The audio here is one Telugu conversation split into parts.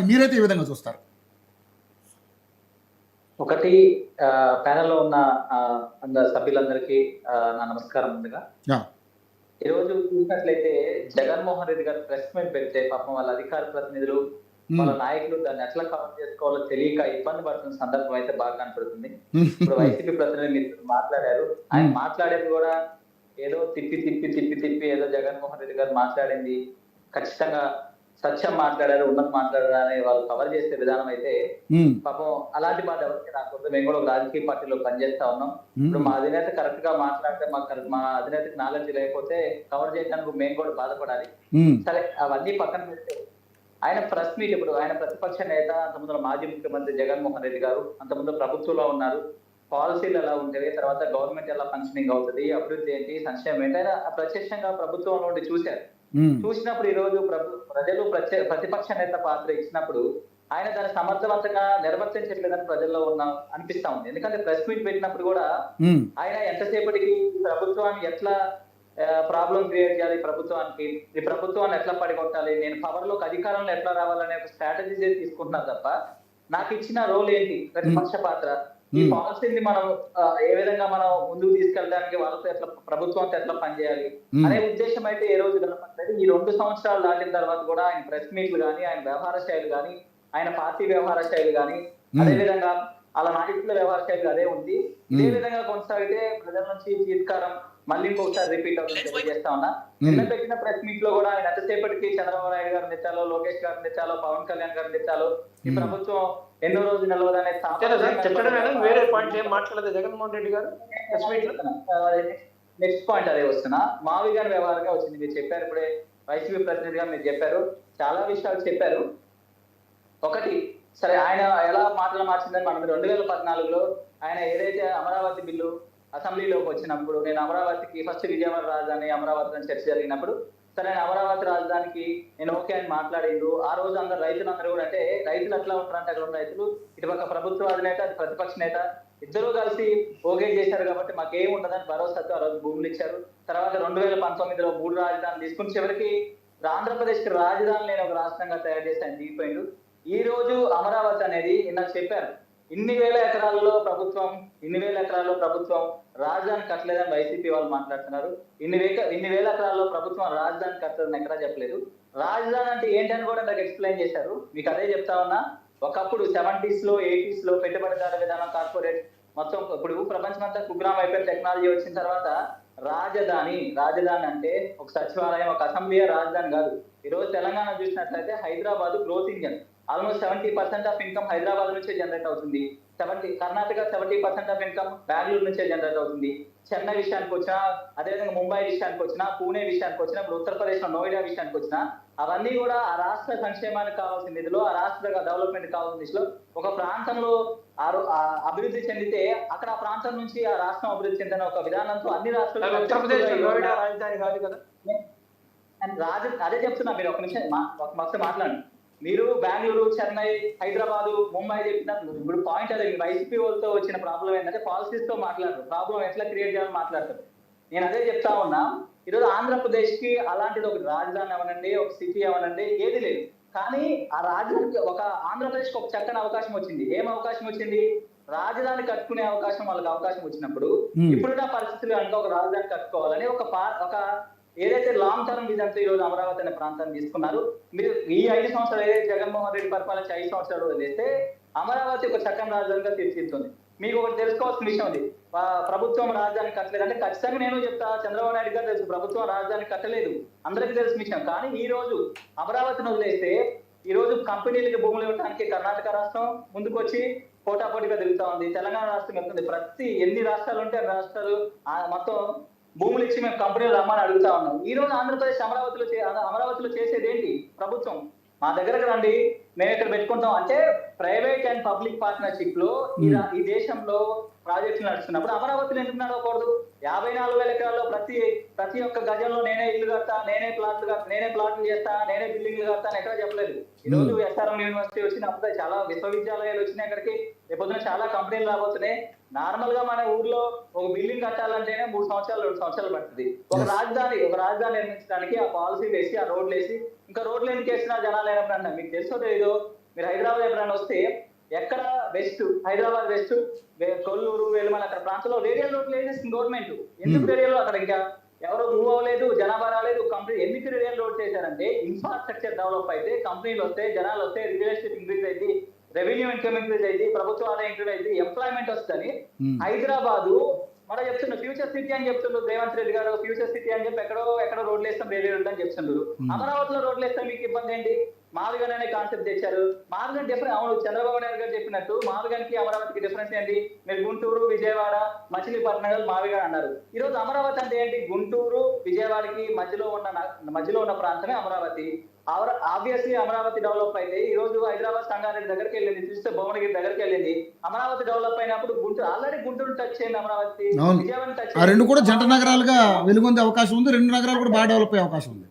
మీరైతే ఏ విధంగా చూస్తారు? ఒకటి ప్యానెల్‌లో ఉన్న సభ్యులందరికీ నా నమస్కారం ముందుగా. యాహ్! ఈరోజు చూసినట్లయితే జగన్మోహన్ రెడ్డి గారు ప్రెస్ మీట్ పెడితే పాపం వాళ్ళ అధికార ప్రతినిధులు, వాళ్ళ హ్మ్. నాయకులు దాన్ని ఎట్లా కవర్ చేసుకోవాలో తెలియక ఇబ్బంది పడుతున్న సందర్భం అయితే బాగా కనపడుతుంది. ఇప్పుడు వైసీపీ ప్రతినిధి మీతో మాట్లాడారు. ఆయన హ్మ్. మాట్లాడేది గూడా ఏదో తిప్పి ఏదో జగన్మోహన్ రెడ్డి గారు మాట్లాడింది ఖచ్చితంగా సత్యం మాట్లాడారు, ఉన్నది మాట్లాడారు అని వాళ్ళు కవర్ చేసే విధానం అయితే హ్మ్. పాపం అలాంటి బాధ ఎవరికీ రాకూడదు. మేము కూడా ఒక రాజకీయ పార్టీలో పనిచేస్తా ఉన్నాం. ఇప్పుడు హ్మ్. మా అధినేత కరెక్ట్‌గా మాట్లాడితే మా అధినేతకి నాలెడ్జ్ లేకపోతే కవర్ చేయడానికి మేము కూడా బాధపడాలి. హ్మ్. సరే అవన్నీ పక్కన పెడితే ఆయన ప్రెస్ మీట్ ఇప్పుడు ఆయన ప్రతిపక్ష నేత అంతకుముందు మాజీ ముఖ్యమంత్రి జగన్మోహన్ రెడ్డి గారు అంతకుముందు ప్రభుత్వంలో ఉన్నారు. పాలసీలు ఎలా ఉంటాయి? తర్వాత గవర్నమెంట్ ఎలా ఫంక్షనింగ్ అవుతది? అభివృద్ధి ఏంటి? సంక్షేమం ఏంటి? ఆయన ప్రత్యక్షంగా ప్రభుత్వంలో ఉండి చూసారు. హ్మ్. చూసినప్పుడు ఈరోజు ప్రజలు ప్రతిపక్ష నేత పాత్ర ఇచ్చినప్పుడు ఆయన దాన్ని సమర్థవంతంగా నిర్వర్తించట్లేదని ప్రజల్లో అనిపిస్తా ఉంది. ఎందుకంటే ప్రెస్ మీట్ పెట్టినప్పుడు కూడా హ్మ్. ఆయన ఎంతసేపటికి ప్రభుత్వాన్ని ఎట్లా ప్రాబ్లమ్ క్రియేట్ చేయాలి ప్రభుత్వానికి, ఈ ప్రభుత్వాన్ని ఎట్లా పడగొట్టాలి, నేను పవర్‌లోకి అధికారంలో ఎట్లా రావాలనే ఒక స్ట్రాటజీసే తీసుకుంటున్నారు తప్ప, నాకిచ్చిన రోల్ ఏంటి హ్మ్. ప్రతిపక్ష పాత్ర. ఈ హ్మ్. పాలసీని మనం ఏ విధంగా మనం ముందుకు తీసుకెళ్ళడానికి వాళ్ళతో ఎట్లా ప్రభుత్వంతో ఎట్లా పనిచేయాలి హ్మ్. అనే ఉద్దేశ్యం అయితే ఏ రోజు కనపడలేదు. ఈ 2 సంవత్సరాలు దాటిన తర్వాత కూడా ఆయన ప్రెస్ మీట్‌లు గాని, ఆయన వ్యవహార శైలి గాని, ఆయన పార్టీ వ్యవహార శైలి గాని, అదే హ్మ్. విధంగా ఆళ్ళ నాయకుల వ్యవహార శైలి అదే ఉంది. ఇదే హ్మ్. విధంగా కొనసాగితే ప్రజల నుంచి చీత్కారం మళ్ళీ ఇంకొకసారి రిపీట్ అవుతుందని తెలియజేస్తా ఉన్నా. నిన్న హ్మ్. పెట్టిన ప్రెస్ మీట్‌లో కూడా ఆయన ఎంతసేపటికి చంద్రబాబు నాయుడు గారిని తిట్టాలో, లోకేష్ గారిని తిట్టాలో, పవన్ కళ్యాణ్ గారిని తిట్టాలో, ఈ హ్మ్. ప్రభుత్వం ఎన్నో రోజులు నిలవదనే అంతేనా సార్? తాపత్రయం కనపడింది తిట్టడమేనా? తప్ప వేరే పాయింట్స్ ఏం మాట్లాడలేదా జగన్మోహన్ రెడ్డి గారు ప్రెస్ మీట్‌లో? నెక్స్ట్ పాయింట్ అదే వస్తున్నా. మావి గారి వ్యవహారంగా వచ్చింది. మీరు చెప్పారు ఇప్పుడే వైసీపీ ప్రతినిధిగా మీరు చెప్పారు. చాలా విషయాలు చెప్పారు. ఒకటి సరే ఆయన ఎలా మాటలు మార్చిందని మనం 2014లో ఆయన ఏదైతే అమరావతి బిల్లు అసెంబ్లీలోకి వచ్చినప్పుడు నేను అమరావతికి ఫస్ట్ విజయవాడ రాజధాని అమరావతి అని చర్చ జరిగినప్పుడు సరే అమరావతి రాజధానికి నేను ఓకే అని మాట్లాడిండు. ఆ రోజు అందరు రైతులందరూ కూడా అంటే రైతులు ఎట్లా ఉంటారంటే అక్కడ ఉన్న రైతులు ఇటుపక్క ప్రభుత్వ అధినేత అటు ప్రతిపక్ష నేత ఇద్దరూ కలిసి ఓకే చేశారు కాబట్టి మాకేం ఉండదని భరోసాతో ఆ రోజు భూములు ఇచ్చారు. తర్వాత 2019లో 3 రాజధానులు తీసుకుని చివరికి ఆంధ్రప్రదేశ్‌కి రాజధాని లేని ఒక రాష్ట్రంగా తయారు చేసి ఆయన దిగిపోయిండు. ఈ రోజు అమరావతి అనేది ఇందాక చెప్పారు. ఇన్ని వేల ఎకరాల్లో ప్రభుత్వం రాజధాని కట్టలేదని వైసీపీ వాళ్ళు మాట్లాడుతున్నారు. ఇన్ని వేల ఎకరాల్లో ప్రభుత్వం రాజధాని కట్టలేదని ఎక్కడా చెప్పలేదు. రాజధాని అంటే ఏంటని కూడా నాకు ఎక్స్‌ప్లెయిన్ చేశారు. మీకు అదే చెప్తా ఉన్నా. ఒకప్పుడు 70స్‌లో, 80స్‌లో పెట్టుబడిదారుల విధానం కార్పొరేట్ మొత్తం ఇప్పుడు ప్రపంచమంతా కుగ్రామం అయిపోయిన టెక్నాలజీ వచ్చిన తర్వాత రాజధాని అంటే ఒక సచివాలయం, ఒక అసెంబ్లీయే రాజధాని కాదు. ఈరోజు తెలంగాణ చూసినట్లయితే Hyderabad growth engine. Almost 70% of income Hyderabad నుంచే జనరేట్ అవుతుంది. కర్ణాటక 70% ఆఫ్ ఇన్‌కమ్ బెంగుళూరు నుంచే జనరేట్ అవుతుంది. చెన్నై విషయానికొచ్చినా, అదేవిధంగా ముంబై విషయానికొచ్చినా, పూణే విషయానికొచ్చినా, ఇప్పుడు ఉత్తరప్రదేశ్‌లో నోయిడా విషయానికొచ్చినా, అవన్నీ కూడా ఆ రాష్ట్ర సంక్షేమానికి కావాల్సిన నిధులు, ఆ రాష్ట్ర డెవలప్‌మెంట్‌కి కావాల్సిన నిధులు ఒక ప్రాంతంలో అభివృద్ధి చెందితే అక్కడ ఆ ప్రాంతం నుంచి ఆ రాష్ట్రం అభివృద్ధి చెందిన ఒక విధానంతో అన్ని సార్ రాష్ట్రాలు ఉత్తరప్రదేశ్‌లో నోయిడా రాజధాని కాదు కదా! అదే చెప్తున్నా మీరు ఒక నిమిషం ఒకసారి మాట్లాడండి. మీరు బెంగుళూరు, చెన్నై, హైదరాబాదు, ముంబై చెప్పినప్పుడు ఇప్పుడు పాయింట్ అదే మీ వైసీపీ వాళ్ళతో వచ్చిన ప్రాబ్లమ్ ఏంటంటే పాలసీస్‌తో మాట్లాడరు. ప్రాబ్లమ్ ఎట్లా క్రియేట్ చేయాలని మాట్లాడతారు. నేను అదే చెప్తా ఉన్నా. ఈరోజు ఆంధ్రప్రదేశ్‌కి అలాంటిది ఒక రాజధాని అవ్వనండి, ఒక సిటీ అవ్వనండి ఏది లేదు. కానీ ఆ రాజధానికి ఒక ఆంధ్రప్రదేశ్‌కి ఒక చక్కని అవకాశం వచ్చింది. ఏం అవకాశం వచ్చింది? రాజధాని కట్టుకునే అవకాశం వాళ్ళకి అవకాశం వచ్చినప్పుడు హ్మ్. ఇప్పుడున్న పరిస్థితులు కనుక ఒక రాజధాని కట్టుకోవాలని ఒక ఏదైతే లాంగ్ టర్మ్ విజన్‌తో ఈరోజు అమరావతి అనే ప్రాంతాన్ని తీసుకున్నారు. మీరు ఈ 5 సంవత్సరాలు ఏదైతే జగన్మోహన్ రెడ్డి పరిపాలించే 5 సంవత్సరాలు వదిలేస్తే అమరావతి ఒక చక్కని రాజధానిగా తీర్చిదిద్దుతుంది. మీకు ఒకటి తెలుసుకోవాల్సిన విషయం ఉంది. ప్రభుత్వం రాజధాని కట్టలేదు అంటే ఖచ్చితంగా నేను చెప్తా చంద్రబాబు నాయుడు గారు తెలుసు ప్రభుత్వం రాజధాని కట్టలేదు. అందరికీ తెలిసిన విషయం. కానీ ఈ రోజు అమరావతిని వదిలేస్తే ఈ రోజు కంపెనీలకి భూములు ఇవ్వడానికి కర్ణాటక రాష్ట్రం ముందుకొచ్చి పోటాపోటీగా తిరుగుతా ఉంది. తెలంగాణ రాష్ట్రం వెళ్తుంది. ఎన్ని రాష్ట్రాలు ఉంటే అన్ని రాష్ట్రాలు మొత్తం భూములు ఇచ్చి మేము కంపెనీలు రమ్మని అడుగుతా ఉన్నాం. ఈ రోజు ఆంధ్రప్రదేశ్ అమరావతిలో చేసేదేంటి ప్రభుత్వం? మా దగ్గరకు రండి. మేము ఇక్కడ పెట్టుకుంటాం అంటే ప్రైవేట్ అండ్ పబ్లిక్ పార్ట్నర్‌షిప్ లో ఈ దేశంలో ప్రాజెక్టులు నడుస్తున్నప్పుడు అమరావతిలో ఎందుకు నడవకూడదు? 54,000 ఎకరాల్లో ప్రతి ఒక్క గజంలో నేనే ఇల్లు కడతా, నేనే ప్లాట్లు చేస్తా, నేనే బిల్డింగ్‌లు కడతా అని ఎక్కడ చెప్పలేదు. ఈ రోజు హ్మ్. ఎస్ఆర్ఎం యూనివర్సిటీ వచ్చినప్పుడు చాలా విశ్వవిద్యాలయాలు వచ్చినాయి అక్కడికి. రేపొద్దున చాలా కంపెనీలు రాబోతున్నాయి. నార్మల్ గా మన ఊర్లో ఒక బిల్డింగ్ కట్టాలంటేనే 3 సంవత్సరాలు 2 సంవత్సరాలు పడుతుంది. యెస్. ఒక రాజధాని నిర్మించడానికి ఆ పాలసీ వేసి ఆ రోడ్లు వేసి ఇంకా రోడ్లు ఎందుకు వేసినా జనాలు అయినప్పుడు మీకు తెలుసో తెలీదో మీరు హైదరాబాద్ ఎప్పుడైనా వస్తే ఎక్కడ వెస్ట్ హైదరాబాద్ వెస్ట్ కొల్లూరు వేలుమల అక్కడ ప్రాంతంలో రేడియల్ రోడ్లు వేసేసింది గవర్నమెంట్. ఎందుకు రేడియల్ అక్కడ ఇంకా ఎవరు మూవ్ అవ్వలేదు, జనాభా రాలేదు, కంపెనీ ఎందుకు రేడియల్ రోడ్ చేశారంటే ఇన్ఫ్రాస్ట్రక్చర్ డెవలప్ అయితే కంపెనీలు వస్తాయి, జనాలు వస్తాయి, రియల్ ఎస్టేట్ ఇంక్రీజ్ అయింది, రెవెన్యూ ఇన్కమ్ ఇంక్రీజ్ అయింది, ప్రభుత్వ ఆదాయం ఇంక్రీజ్ అయింది, ఎంప్లాయ్మెంట్ వస్తుంది. హైదరాబాద్ మనం చెప్తున్నారు ఫ్యూచర్ సిటీ అని చెప్తున్నారు రేవంత్ రెడ్డి గారు, ఫ్యూచర్ సిటీ అని చెప్పి ఎక్కడో రోడ్లు వేస్తాం రేడియో రోడ్ అని చెప్తున్నారు. అమరావతిలో రోడ్లు వేస్తాం మీకు ఇబ్బంది ఏంటి? మాదిగన్ అనే కాన్సెప్ట్ తెచ్చారు. మాదిగన్ డిఫరెన్స్, అవును చంద్రబాబు నాయుడు గారు చెప్పినట్టు మాదిగన్కి అమరావతికి డిఫరెన్స్ ఏంటి? మీరు గుంటూరు, విజయవాడ, మచిలీపట్నం మాదిగన్ అన్నారు. ఈ రోజు అమరావతి అంటే ఏంటి? గుంటూరు, విజయవాడకి మధ్యలో ఉన్న ప్రాంతమే అమరావతి. ఆబ్వియస్లీ అమరావతి డెవలప్ అయితే ఈ రోజు హైదరాబాద్ సంగారెడ్డి దగ్గరికి వెళ్ళింది, చూస్తే భువనగిరి దగ్గరికి వెళ్ళింది. అమరావతి డెవలప్ అయినప్పుడు గుంటూరు ఆల్రెడీ గుంటూరు టచ్ చేయండి, అమరావతి విజయవాడ టచ్ ఆ రెండు కూడా జంట నగరాలుగా వెలుగొందే అవకాశం ఉంది. రెండు నగరాలు కూడా బాగా డెవలప్ అయ్యే అవకాశం ఉంది.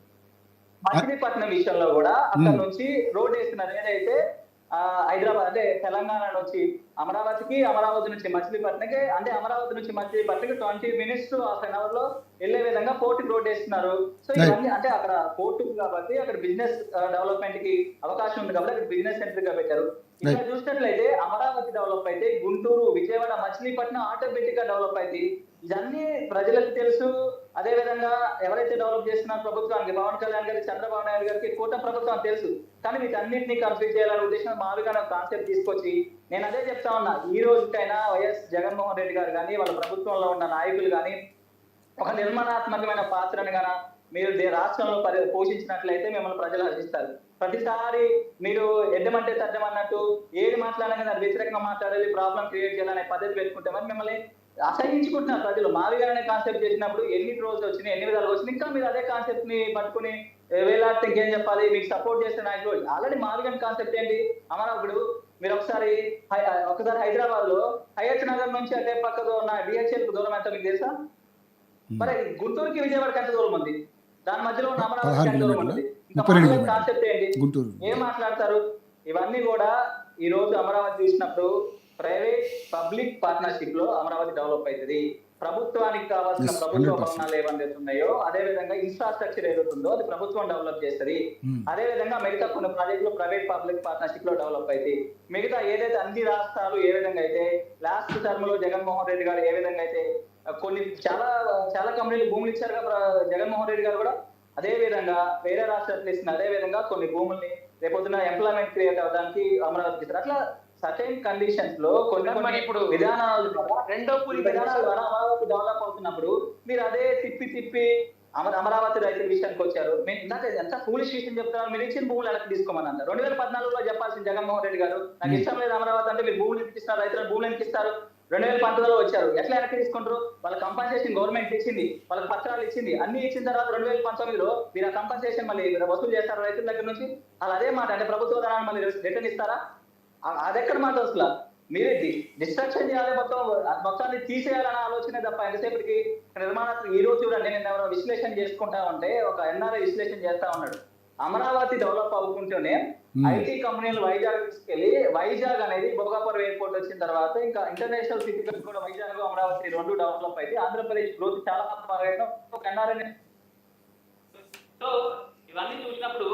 మచిలీపట్నం విషయంలో కూడా అక్కడ నుంచి రోడ్ వేస్తున్నారు. ఏదైతే హైదరాబాద్ అంటే తెలంగాణ నుంచి అమరావతికి, అమరావతి నుంచి మచిలీపట్నంకి, అంటే అమరావతి నుంచి మచిలీపట్నంకి 20 minutes to half an hour లో వెళ్లే విధంగా పోర్టుకి రోడ్ వేస్తున్నారు. సో ఇవన్నీ అంటే అక్కడ పోర్టు కాబట్టి అక్కడ బిజినెస్ డెవలప్మెంట్ కి అవకాశం ఉంది కాబట్టి అక్కడ బిజినెస్ సెంటర్ గా పెట్టారు. ఇక్కడ చూసినట్లయితే అమరావతి డెవలప్ అయితే గుంటూరు, విజయవాడ, మచిలీపట్నం ఆటోమేటిక్ గా డెవలప్ అయితే ఇవన్నీ ప్రజలకు తెలుసు. అదే విధంగా ఎవరైతే డెవలప్ చేస్తున్నారు ప్రభుత్వానికి, పవన్ కళ్యాణ్ గారికి, చంద్రబాబు నాయుడు గారికి, కూటమి ప్రభుత్వం తెలుసు. కానీ వీటన్నింటినీ కన్ఫ్యూజ్ చేయాలనే ఉద్దేశం మాదిగా కాన్సెప్ట్ తీసుకొచ్చి నేను అదే చెప్తా ఉన్నా, ఈ రోజుకైనా వైఎస్ జగన్మోహన్ రెడ్డి గారు కానీ వాళ్ళ ప్రభుత్వంలో ఉన్న నాయకులు కానీ ఒక నిర్మాణాత్మకమైన పాత్రను గాన మీరు రాష్ట్రంలో పోషించినట్లయితే మిమ్మల్ని ప్రజలు హర్షిస్తారు. ప్రతిసారి మీరు ఎడ్డమంటే తడ్డమన్నట్టు ఏది మాట్లాడాలని దాని వ్యతిరేకంగా మాట్లాడాలి, ప్రాబ్లం క్రియేట్ చేయాలనే పద్ధతి పెట్టుకుంటే మరి మిమ్మల్ని అసహించుకుంటున్నారు ప్రజలు. మాదిగా అనే కాన్సెప్ట్ చేసినప్పుడు ఎన్ని రోజులు వచ్చినాయి, ఎన్ని విధాలు వచ్చినాయి, ఇంకా మీరు అదే కాన్సెప్ట్ ని పట్టుకుని వేలాడితే ఇంకేం చెప్పాలి? మీకు సపోర్ట్ చేసే నాయకులు ఆల్రెడీ మాదిగా కాన్సెప్ట్ ఏంటి? అమరావతి మీరు ఒకసారి హైదరాబాద్ లో హయత్ నగర్ నుంచి అదే పక్కతో ఉన్న డిహెచ్ఎల్ దూరం ఎంత మీకు తెలుసా? మరి గుంటూరుకి విజయవాడకి ఎంత దూరం ఉంది? దాని మధ్యలో ఉన్న అమరావతి ఎంత దూరం ఉంది? కాన్సెప్ట్ ఏంటి? ఏం మాట్లాడతారు? ఇవన్నీ కూడా ఈ రోజు అమరావతి చూసినప్పుడు ప్రైవేట్ పబ్లిక్ పార్ట్నర్షిప్ లో అమరావతి డెవలప్ అవుతుంది. ప్రభుత్వానికి కావాల్సిన ప్రభుత్వ భవనాలు ఏవైతే ఉన్నాయో అదే విధంగా ఇన్ఫ్రాస్ట్రక్చర్ ఏదైతుందో అది ప్రభుత్వం డెవలప్ చేస్తుంది. అదే విధంగా మిగతా కొన్ని ప్రాజెక్టులు ప్రైవేట్ పబ్లిక్ పార్ట్నర్షిప్ లో డెవలప్ అయితే మిగతా ఏదైతే అన్ని రాష్ట్రాలు ఏ విధంగా అయితే లాస్ట్ టర్మ్ లో జగన్మోహన్ రెడ్డి గారు ఏ విధంగా అయితే కొన్ని చాలా కంపెనీలు భూములు ఇచ్చారు కదా జగన్మోహన్ రెడ్డి గారు కూడా అదే విధంగా వేరే రాష్ట్రాలు ఇస్తున్న అదే విధంగా కొన్ని భూముల్ని రేపొద్దున ఎంప్లాయ్మెంట్ క్రియేట్ అవడానికి అమరావతి ఇస్తారు. అట్లా సర్టైన్ కండిషన్స్ లో కొన్ని ఇప్పుడు విధానాలు ద్వారా అమరావతి డెవలప్ అవుతున్నప్పుడు మీరు అదే తిప్పి అమరావతి రైతుల విషయానికి వచ్చారు. ఎంత ఫూలిష్ విషయం చెప్తున్నారు? మీరు ఇచ్చిన భూములు ఎలా తీసుకోమని అంటారు. 2014లో చెప్పాల్సిన జగన్మోహన్ రెడ్డి గారు నాకు ఇష్టం లేదు అమరావతి అంటే మీరు భూములు ఎందుకు ఇస్తున్నారు, రైతులకు భూములు ఎందుకు ఇస్తారు? 2019లో వచ్చారు, ఎట్లా వెనక్కి తీసుకుంటారు? వాళ్ళ కంపన్సేషన్ గవర్నమెంట్ ఇచ్చింది, వాళ్ళకి పత్రాలు ఇచ్చింది, అన్ని ఇచ్చిన తర్వాత 2019లో మీరు ఆ కంపన్సేషన్ మళ్ళీ వసూలు చేస్తారు రైతుల దగ్గర నుంచి. అలా అదే మాట అంటే ప్రభుత్వ ధనాన్ని మళ్ళీ రిటర్న్ ఇస్తారా? అదెక్కడ మాట అసలు? మీరు డిస్ట్రక్షన్ చేయాలి, మొత్తాన్ని తీసేయాలనే ఆలోచన తప్ప ఎంతసేపటికి నిర్మాణాత్మక. ఈ రోజు చూడండి, నేను ఎవరో విశ్లేషణ చేసుకుంటా ఉంటే ఒక ఎన్ఆర్ఐ విశ్లేషణ చేస్తా ఉన్నాడు. అమరావతి డెవలప్ అవుతుంటేనే ఐటీ కంపెనీలు వైజాగ్ తీసుకెళ్లి వైజాగ్ అనేది భోగాపురం ఎయిర్పోర్ట్ వచ్చిన తర్వాత ఇంకా ఇంటర్నేషనల్ సిటీ కూడా వైజాగ్ అమరావతి రెండు డెవలప్ అయితే ఆంధ్రప్రదేశ్ గ్రోత్ చాలా ఒక ఎన్ఆర్ఐ. సో ఇవన్నీ చూసినప్పుడు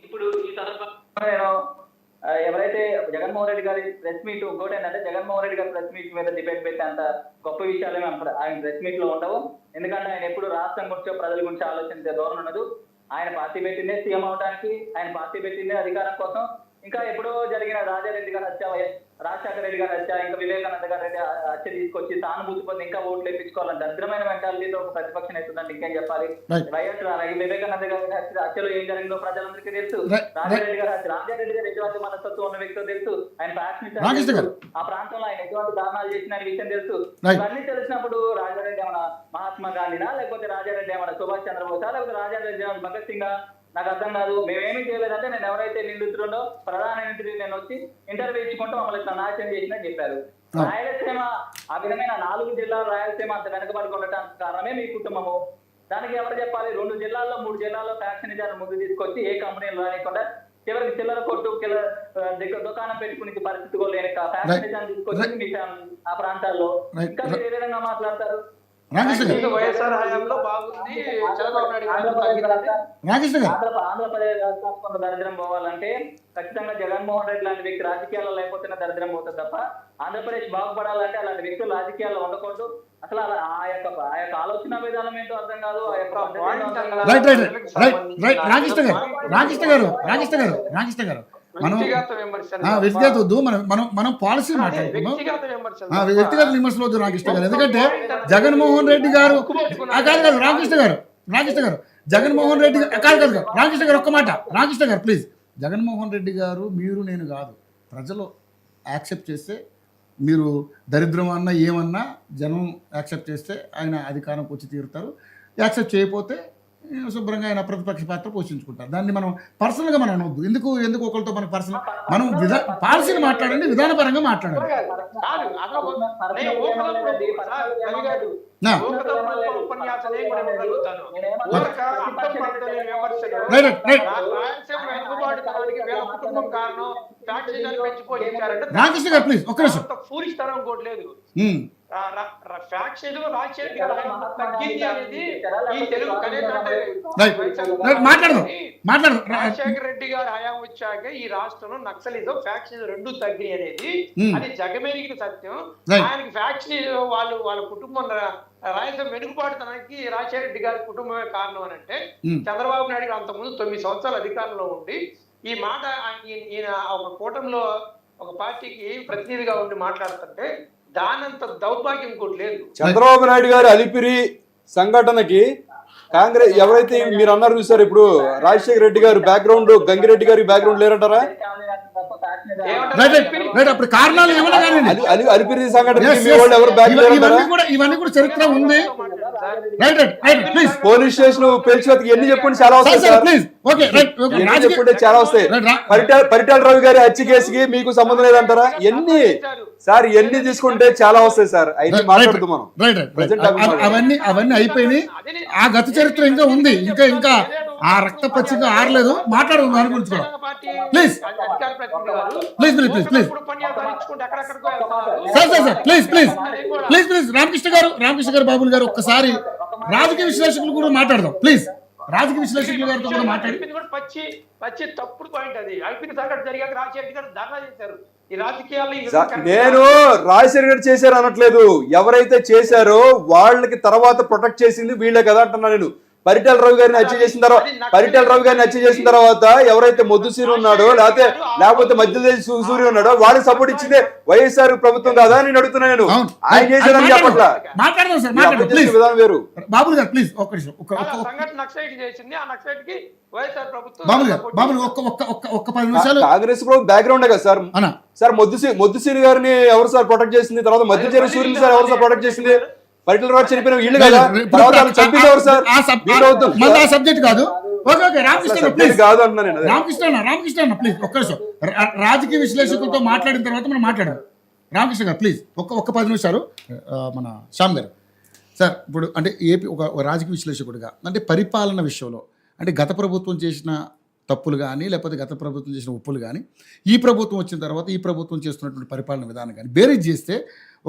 ఇప్పుడు ఈ సందర్భంగా నేను ఎవరైతే జగన్మోహన్ రెడ్డి గారి ప్రెస్ మీట్ ఇంకోటి ఏంటంటే జగన్మోహన్ రెడ్డి గారి ప్రెస్ మీట్ మీద డిబేట్ పెట్టే అంత గొప్ప విషయాలు ఆయన ప్రెస్ మీట్ లో ఉండవు. ఎందుకంటే ఆయన ఎప్పుడు రాష్ట్రం గురించి ప్రజల గురించి ఆలోచించే ధోరణి ఉండదు. ఆయన పార్టీ పెట్టిందే సీఎం అవడానికి, ఆయన పార్టీ పెట్టిందే అధికారం కోసం. ఇంకా ఎప్పుడో జరిగిన రాజారెడ్డి గారి హత్య, రాజశేఖర రెడ్డి గారి హత్య, ఇంకా వివేకానంద గారి హత్య తీసుకొచ్చి సానుభూతి పొంది ఇంకా ఓట్లు వేయించుకోవాలని దరిద్రమైన మెంటాలిటీతో ఒక ప్రతిపక్షం అవుతుందండి. ఇంకేం చెప్పాలి? వైఎస్ వివేకానంద గారి హత్యలో ఏం జరిగిందో ప్రజలందరికీ తెలుసు. రాజారెడ్డి గారు ఎటువంటి మనస్తత్వం ఉన్న వ్యక్తితో తెలుసు. ఆయన ప్యాషన్ ఆ ప్రాంతంలో ఆయన ఎటువంటి దారుణాలు చేసిన విషయం తెలుసు. ఇవన్నీ తెలిసినప్పుడు రాజారెడ్డి ఏమన్నా మహాత్మా గాంధీనా, లేకపోతే రాజారెడ్డి ఏమన్నా సుభాష్ చంద్రబోసా, లేకపోతే రాజారెడ్డి భగత్ సింగ్? నాకు అర్థం కాదు. మేమేమీ చేయలేదంటే నేను ఎవరైతే నిందితుల్లో ప్రధాన నిందితులు నేను వచ్చి ఇంటర్వ్యూ ఇచ్చుకుంటూ మమ్మల్ని ఇట్లా నాశనం చేసిందని చెప్పారు. రాయలసీమ ఆ విధమైన 4 జిల్లాలు రాయలసీమ అంత వెనకబడి ఉండటానికి కారణమే మీ కుటుంబము. దానికి ఎవరు చెప్పాలి? 2 జిల్లాల్లో 3 జిల్లాల్లో ఫ్యాక్షనిజాన్ని ముందు తీసుకొచ్చి ఏ కంపెనీలు రానికుండా చివరికి చిల్లర కొట్టు దుకాణం పెట్టుకునే పరిస్థితి లేని ఫ్యాక్షనిజాన్ని తీసుకొచ్చి మీ ఆ ప్రాంతాల్లో ఇంకా మీరు ఏ విధంగా మాట్లాడతారు? రామకృష్ణ గారు ఇది వైఎస్ఆర్ హయాంలో బాగుంది, చంద్రబాబు నాయుడు గారు తగ్గిందంటే రామకృష్ణ గారు ఆంధ్రప్రదేశ్ రాష్ట్రంలో దరిద్రం పోవాలంటే ఖచ్చితంగా జగన్మోహన్ రెడ్డి లాంటి వ్యక్తి రాజకీయాల్లో లేకపోతేనే దరిద్రం పోతుంది తప్ప ఆంధ్రప్రదేశ్ బాగుపడాలంటే అలాంటి వ్యక్తులు రాజకీయాల్లో ఉండకూడదు. అసలు ఆ యొక్క ఆలోచన విధానం ఏంటో అర్థం కాదు. ఆ యొక్క right right right right Ramakrishna గారు మనం వ్యక్తిగత వద్దు, మనం పాలసీ మాట్లాడుతున్నాం. వ్యక్తిగత విమర్శలు వద్దు రామకృష్ణ గారు. ఎందుకంటే జగన్మోహన్ రెడ్డి గారు కాదు రామకృష్ణ గారు జగన్మోహన్ రెడ్డి కాదు రామకృష్ణ గారు ఒక్క మాట. రామకృష్ణ గారు ప్లీజ్, జగన్మోహన్ రెడ్డి గారు మీరు నేను కాదు, ప్రజలు యాక్సెప్ట్ చేస్తే, మీరు దరిద్రం అన్నా ఏమన్నా జనం యాక్సెప్ట్ చేస్తే ఆయన అధికారంకి వచ్చి తీరుతారు. యాక్సెప్ట్ చేయకపోతే శుభ్రంగా ఆయన ప్రతిపక్ష పాత్ర పోషించుకుంటారు. దాన్ని మనం పర్సనల్గా మనం అనవద్దు. ఎందుకు ఒకరితో మనకు పర్సనల్, మనం పాలసీని మాట్లాడండి, విధానపరంగా మాట్లాడండి. రామకృష్ణ గారు ప్లీజ్ ఒక్క నిమిషం. రాజశేఖర రెడ్డి గారు హయాం వచ్చాక ఈ రాష్ట్రంలో నక్సలిజం ఫ్యాక్షన్ రెండు తగ్గి అనేది అది జగమెరిగిన సత్యం. ఆయనకి ఫ్యాక్షన్ వాళ్ళ కుటుంబం రాయలసీమ వెనుకబాటుతనానికి రాజశేఖర రెడ్డి గారి కుటుంబమే కారణం అని అంటే, చంద్రబాబు నాయుడు గారు అంతకుముందు 9 సంవత్సరాలు అధికారంలో ఉండి ఈ మాట ఈయన ఒక కూటమిలో ఒక పార్టీకి ప్రతినిధిగా ఉండి మాట్లాడుతుంటే దానంత దౌర్భాగ్యం ఇంకోటి లేదు. చంద్రబాబు నాయుడు గారి అలిపిరి సంఘటనకి కాంగ్రెస్ ఎవరైతే మీరు అన్నారు చూసారు, ఇప్పుడు రాజశేఖర రెడ్డి గారు బ్యాక్గ్రౌండ్, గంగిరెడ్డి గారి బ్యాక్గ్రౌండ్ లేరంటారా? అప్పుడు కారణాలు ఏమన్నా కానీ అలిపిరి సంఘటన ఎవరు బ్యాక్ ఇవన్నీ కూడా చరిత్ర ఉంది. పోలీస్ స్టేషన్ పేల్చివేతకి ఎన్ని చెప్పుకుంటే చాలా వస్తాయి చెప్పుకుంటే చాలా వస్తాయి. పరిటాల రవి గారి హత్య కేసుకి మీకు సంబంధం లేదంటారా? ఎన్ని తీసుకుంటే చాలా వస్తాయి సార్. అవన్నీ మాట్లాడుతూ మనం అవన్నీ అయిపోయినాయి. ఆ గత చరిత్ర ఇంకా ఉంది, ఇంకా ఆ రక్త పచ్చిగా ఆరలేదు. మాట్లాడదు దాని గురించి కూడా. ప్లీజ్ రామకృష్ణ గారు బాబుల్ గారు ఒక్కసారి రాజకీయ విశ్లేషకులు కూడా మాట్లాడదాం ప్లీజ్. రాజకీయ విశ్లేషకుల గారితో కూడా మాట్లాడి పచ్చి తప్పుడు పాయింట్ అది. అల్పిన సంఘటన జరిగాక రాజశేఖర్ గారు ధర్నా చేశారు. ఈ రాజకీయాల్లో నేను రాజశేఖర్ గారు చేశారు అనట్లేదు, ఎవరైతే చేశారో వాళ్ళకి తర్వాత ప్రొటెక్ట్ చేసింది వీళ్ళే కదా అంటున్నా నేను. పరిటాల రవి గారిని హత్య చేసిన తర్వాత ఎవరైతే మొద్దుసీరు ఉన్నాడో లేకపోతే మధ్యదేశ సూర్య ఉన్నాడో వాళ్ళకి సపోర్ట్ ఇచ్చిందే వైఎస్ఆర్ ప్రభుత్వం కాదా అని అడుగుతున్నా నేను. ఆయన చేశారని చెప్పట్లా, విధానం వేరు. బాబుల్ గారు ప్లీజ్ ఒక్క నిమిషం. ఒక్క 10 నిమిషాలు. కాంగ్రెస్ బ్యాక్గ్రౌండ్ కదా సార్ మొద్దుసీరు గారిని ఎవరు సార్ ప్రొటెక్ట్ చేసింది? తర్వాత మధ్యచేరి సూర్యుని సార్ ఎవరు సార్ ప్రొటెక్ట్ చేసింది? పరిటాల రావు చనిపోయిన వీళ్ళు కదా, చంపేవారు సార్. సబ్జెక్ట్ కాదు. రామకృష్ణ ప్లీజ్ ఒక్క నిమిషం. రాజకీయ విశ్లేషకులతో మాట్లాడిన తర్వాత మనం మాట్లాడాం. రామకృష్ణ గారు ప్లీజ్ ఒక్క 10 నిమిషాలు. మన శ్యామ్ గారు సార్, ఇప్పుడు అంటే ఏపీ ఒక రాజకీయ విశ్లేషకుడిగా అంటే పరిపాలన విషయంలో అంటే గత ప్రభుత్వం చేసిన తప్పులు కానీ లేకపోతే గత ప్రభుత్వం చేసిన ఒప్పులు కానీ ఈ ప్రభుత్వం వచ్చిన తర్వాత ఈ ప్రభుత్వం చేస్తున్నటువంటి పరిపాలన విధానం కానీ బేరీజ్ చేస్తే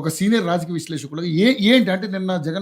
ఒక సీనియర్ రాజకీయ విశ్లేషకుడుగా ఏంటి అంటే నిన్న జగన్